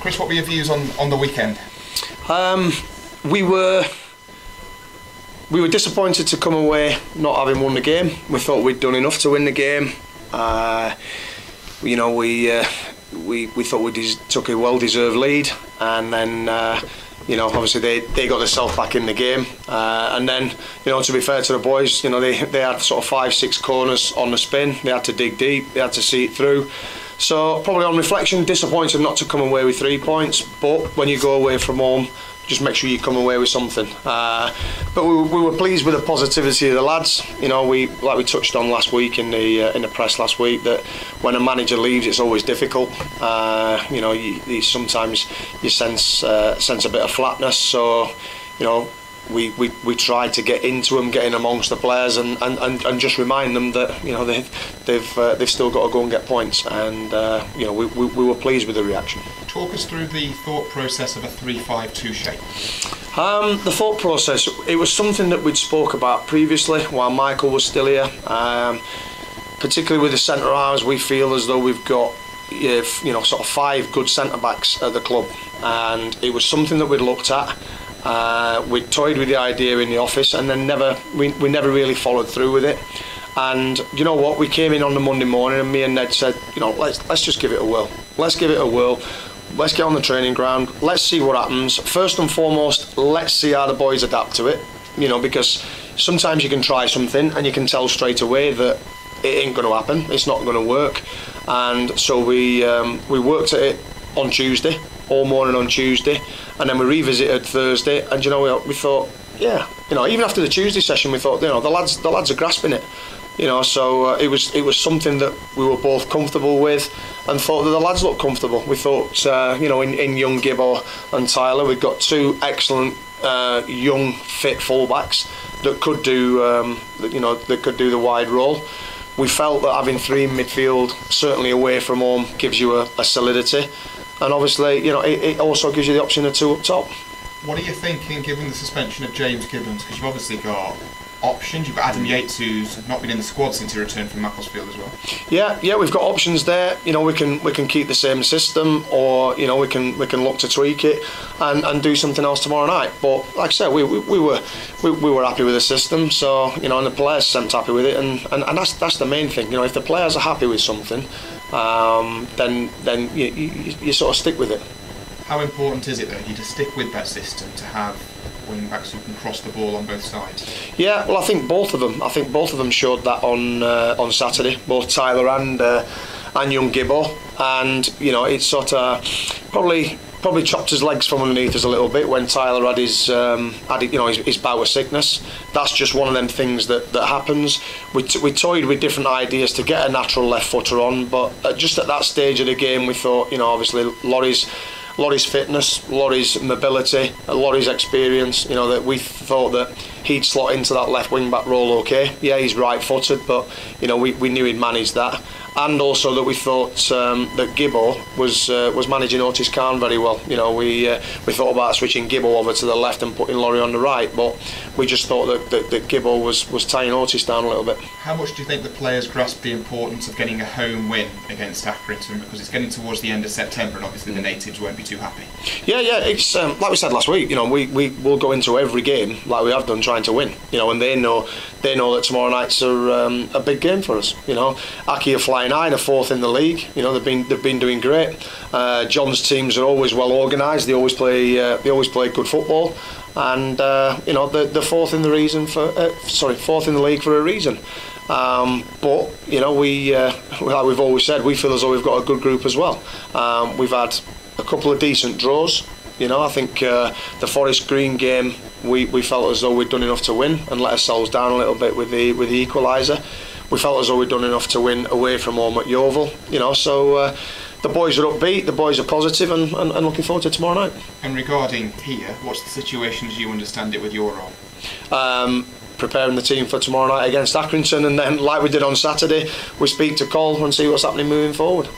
Chris, what were your views on the weekend? We were disappointed to come away not having won the game. We thought we'd done enough to win the game. We thought we took a well-deserved lead, and then obviously they got themselves back in the game. And then, to be fair to the boys, they had sort of 5-6 corners on the spin. They had to dig deep. They had to see it through. So probably on reflection, disappointed not to come away with 3 points. But when you go away from home, just make sure you come away with something. But we were pleased with the positivity of the lads. Like we touched on last week in the press last week, that when a manager leaves, it's always difficult. Sometimes you sense a bit of flatness. So we tried to get into them, get in amongst the players, and just remind them that they've still got to go and get points. And we were pleased with the reaction. Talk us through the thought process of a 3-5-2 shape. The thought process, it was something that we'd spoke about previously while Michael was still here. Particularly with the centre halves, we feel as though we've got sort of 5 good centre backs at the club, and it was something that we'd looked at. We toyed with the idea in the office, and then we never really followed through with it. And you know what? We came in on the Monday morning, and me and Ned said, let's just give it a whirl. Let's give it a whirl. Let's get on the training ground. Let's see what happens. First and foremost, let's see how the boys adapt to it. Because sometimes you can try something and you can tell straight away that it ain't going to happen. It's not going to work. And so we worked at it on Tuesday, all morning on Tuesday, and then we revisited Thursday. And we thought, even after the Tuesday session, we thought, the lads are grasping it. So it was something that we were both comfortable with, and thought that the lads looked comfortable. We thought, in young Gibbo and Tyler, we've got 2 excellent young, fit fullbacks that could do, the wide role. We felt that having 3 in midfield, certainly away from home, gives you a solidity, and obviously, it also gives you the option of 2 up top. What are you thinking, given the suspension of James Gibbons? Because you've obviously got options. You've got Adam Yates, who's not been in the squad since he returned from Macclesfield as well. Yeah, we've got options there. We can keep the same system, or we can look to tweak it and do something else tomorrow night. But like I said, we were happy with the system. So and the players seemed happy with it, and that's the main thing. If the players are happy with something, then you sort of stick with it. How important is it, though, you to stick with that system, to have wing backs who can cross the ball on both sides? Yeah, well, I think both of them showed that on Saturday, both Tyler and young Gibbo, and it sort of probably chopped his legs from underneath us a little bit when Tyler had his bout of sickness. That's just one of them things that happens. We toyed with different ideas to get a natural left footer on, but just at that stage of the game, we thought, obviously Laurie's fitness, Laurie's mobility, Laurie's experience, that we thought that he'd slot into that left wing back role okay. Yeah, he's right footed, but we knew he'd manage that. And also that we thought that Gibbo was managing Otis Khan very well. We thought about switching Gibbo over to the left and putting Laurie on the right, but we just thought that Gibbo was tying Otis down a little bit. How much do you think the players grasp the importance of getting a home win against Accrington, because it's getting towards the end of September and obviously the natives won't be too happy? Yeah, it's like we said last week. We will go into every game like we have done trying to win. And they know that tomorrow nights are a big game for us. Aki are flying high, they're 4th in the league. They've been doing great. John's teams are always well organised. They always play good football, and they're 4th in the league for a reason. But like we've always said, we feel as though we've got a good group as well. We've had a couple of decent draws. I think the Forest Green game, we felt as though we'd done enough to win and let ourselves down a little bit with the equaliser. We felt as though we'd done enough to win away from home at Yeovil. So the boys are upbeat, the boys are positive, and looking forward to tomorrow night. And regarding here, what's the situation as you understand it with your role? Preparing the team for tomorrow night against Accrington, and then like we did on Saturday, we speak to Cole and see what's happening moving forward.